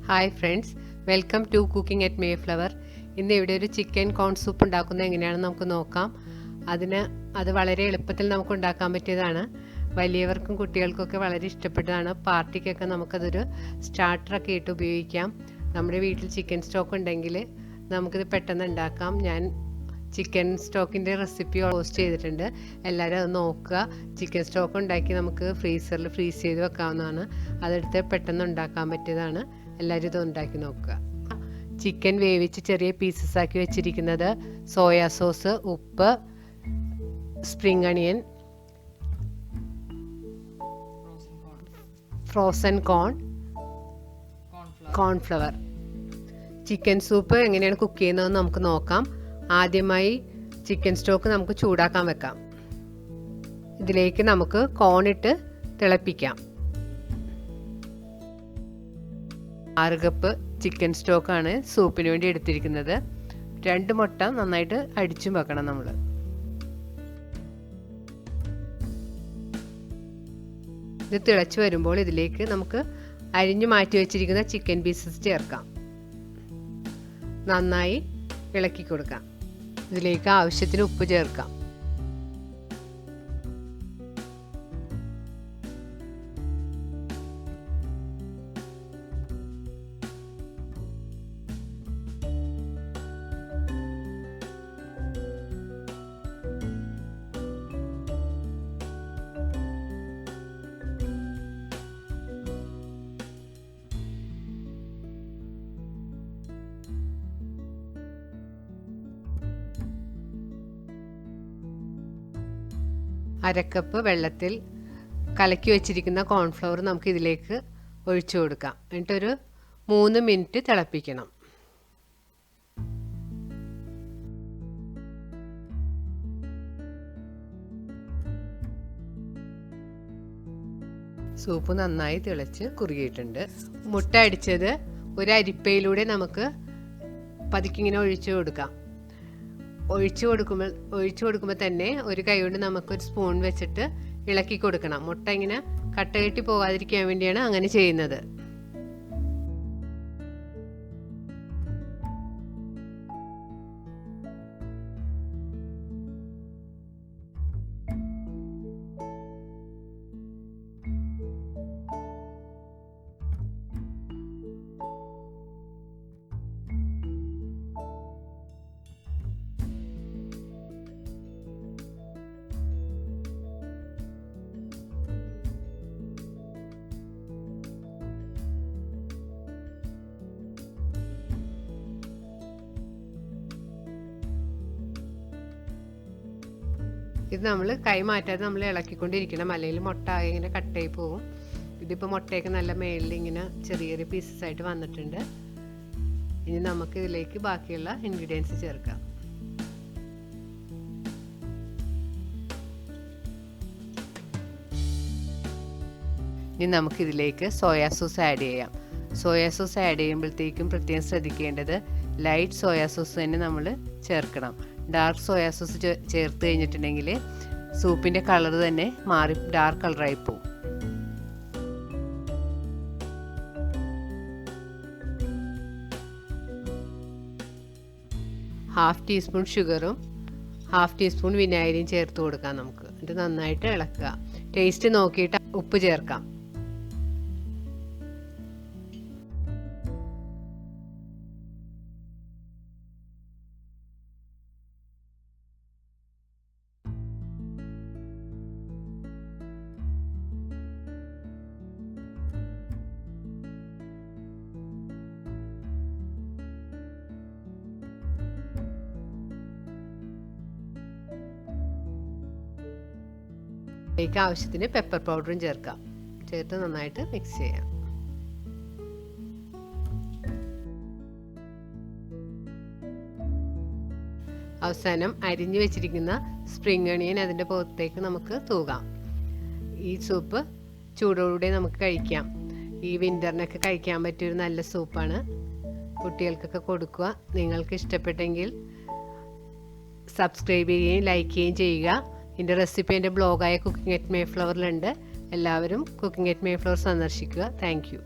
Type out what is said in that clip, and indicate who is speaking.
Speaker 1: Hi friends, welcome to cooking at Mayflower. ഇന്ന് ഇവിടെ ഒരു ചിക്കൻ കോൺ സൂപ്പ് ഉണ്ടാക്കുന്നത് എങ്ങനെയാണെന്ന് നമുക്ക് നോക്കാം. അത് വളരെ എളുപ്പത്തിൽ നമുക്ക് ഉണ്ടാക്കാൻ പറ്റിയതാണ്. വലിയവർക്കും കുട്ടികൾക്കൊക്കെ വളരെ ഇഷ്ടപ്പെട്ടതാണ്. പാർട്ടിക്കൊക്കെ നമുക്കതൊരു സ്റ്റാർട്ടറൊക്കെ ഇട്ട് ഉപയോഗിക്കാം. നമ്മുടെ വീട്ടിൽ ചിക്കൻ സ്റ്റോക്ക് ഉണ്ടെങ്കിൽ നമുക്കിത് പെട്ടെന്ന് ഉണ്ടാക്കാം. ഞാൻ ചിക്കൻ സ്റ്റോക്കിൻ്റെ റെസിപ്പി പോസ്റ്റ് ചെയ്തിട്ടുണ്ട്, എല്ലാവരും അത് നോക്കുക. ചിക്കൻ സ്റ്റോക്ക് ഉണ്ടാക്കി നമുക്ക് ഫ്രീസറിൽ ഫ്രീസ് ചെയ്ത് വെക്കാവുന്നതാണ്. അതെടുത്ത് പെട്ടെന്ന് ഉണ്ടാക്കാൻ പറ്റിയതാണ്. എല്ലാവരും ഇത് ഉണ്ടാക്കി നോക്കുക. ചിക്കൻ വേവിച്ച് ചെറിയ പീസസ് ആക്കി വെച്ചിരിക്കുന്നത്, സോയാ സോസ്, ഉപ്പ്, spring onion, frozen cornflour. Chicken soup എങ്ങനെയാണ് കുക്ക് ചെയ്യുന്നതെന്ന് നമുക്ക് നോക്കാം. ആദ്യമായി ചിക്കൻ സ്റ്റോക്ക് നമുക്ക് ചൂടാക്കാൻ വെക്കാം. ഇതിലേക്ക് നമുക്ക് കോണിട്ട് തിളപ്പിക്കാം. 6 കപ്പ് ചിക്കൻ സ്റ്റോക്കാണ് സൂപ്പിന് വേണ്ടി എടുത്തിരിക്കുന്നത്. 2 മുട്ട നന്നായിട്ട് അടിച്ചും വെക്കണം നമ്മൾ. ഇത് തിളച്ച് വരുമ്പോൾ ഇതിലേക്ക് നമുക്ക് അരിഞ്ഞു മാറ്റി വെച്ചിരിക്കുന്ന ചിക്കൻ പീസസ് ചേർക്കാം. നന്നായി ഇളക്കി കൊടുക്കാം. ഇതിലേക്ക് ആവശ്യത്തിന് ഉപ്പ് ചേർക്കാം. അരക്കപ്പ് വെള്ളത്തിൽ കലക്കി വെച്ചിരിക്കുന്ന കോൺഫ്ലവർ നമുക്ക് ഇതിലേക്ക് ഒഴിച്ചു കൊടുക്കാം. എന്നിട്ടൊരു 3 മിനിറ്റ് തിളപ്പിക്കണം. സൂപ്പ് നന്നായി തിളച്ച് കുറുകിയിട്ടുണ്ട്. മുട്ട അടിച്ചത് ഒരു അരിപ്പയിലൂടെ നമുക്ക് പതുക്കിങ്ങനെ ഒഴിച്ചു കൊടുക്കാം. ഒഴിച്ചു കൊടുക്കുമ്പോൾ തന്നെ ഒരു കൈ കൊണ്ട് നമുക്കൊരു സ്പൂൺ വെച്ചിട്ട് ഇളക്കി കൊടുക്കണം. മുട്ട ഇങ്ങനെ കട്ട കെട്ടി പോകാതിരിക്കാൻ വേണ്ടിയാണ് അങ്ങനെ ചെയ്യുന്നത്. ഇത് നമ്മൾ കൈ മാറ്റാതെ നമ്മൾ ഇളക്കിക്കൊണ്ടിരിക്കണം, അല്ലെങ്കിൽ മുട്ട ഇങ്ങനെ കട്ടായി പോകും. ഇതിപ്പോൾ മുട്ടയൊക്കെ നല്ല മേളിൽ ഇങ്ങനെ ചെറിയ ചെറിയ പീസസ് ആയിട്ട് വന്നിട്ടുണ്ട്. ഇനി നമുക്ക് ഇതിലേക്ക് ബാക്കിയുള്ള ഇൻഗ്രീഡിയൻസ് ചേർക്കാം. ഇനി നമുക്കിതിലേക്ക് സോയാ സോസ് ആഡ് ചെയ്യാം. സോയാ സോസ് ആഡ് ചെയ്യുമ്പോഴത്തേക്കും പ്രത്യേകം ശ്രദ്ധിക്കേണ്ടത് ലൈറ്റ് സോയാ സോസ് തന്നെ നമ്മൾ ചേർക്കണം. ഡാർക്ക് സോയാ സോസ് ചേർത്ത് കഴിഞ്ഞിട്ടുണ്ടെങ്കിൽ സൂപ്പിൻ്റെ കളർ തന്നെ മാറി ഡാർക്ക് കളറായി പോകും. ഹാഫ് ടീസ്പൂൺ ഷുഗറും 1/2 ടീസ്പൂൺ വിനാഗിരിയും ചേർത്ത് കൊടുക്കാം നമുക്ക്. ഇത് നന്നായിട്ട് ഇളക്കുക. ടേസ്റ്റ് നോക്കിയിട്ട് ഉപ്പ് ചേർക്കാം. ഇതിലേക്ക് ആവശ്യത്തിന് പെപ്പർ പൗഡറും ചേർക്കാം. ചേർത്ത് നന്നായിട്ട് മിക്സ് ചെയ്യാം. അവസാനം അരിഞ്ഞു വെച്ചിരിക്കുന്ന സ്പ്രിംഗ് അണിയൻ അതിൻ്റെ പുറത്തേക്ക് നമുക്ക് തൂകാം. ഈ സൂപ്പ് ചൂടോടെ നമുക്ക് കഴിക്കാം. ഈ വിൻ്ററിനൊക്കെ കഴിക്കാൻ പറ്റിയൊരു നല്ല സൂപ്പാണ്. കുട്ടികൾക്കൊക്കെ കൊടുക്കുക. നിങ്ങൾക്ക് ഇഷ്ടപ്പെട്ടെങ്കിൽ സബ്സ്ക്രൈബ് ചെയ്യുകയും ലൈക്ക് ചെയ്യുകയും ചെയ്യുക. ഇതിൻ്റെ റെസിപ്പി എൻ്റെ ബ്ലോഗായ കുക്കിംഗ് അറ്റ് മേഫ്ലവറിലുണ്ട്. എല്ലാവരും കുക്കിംഗ് അറ്റ് മേഫ്ലവർ സന്ദർശിക്കുക. Thank U.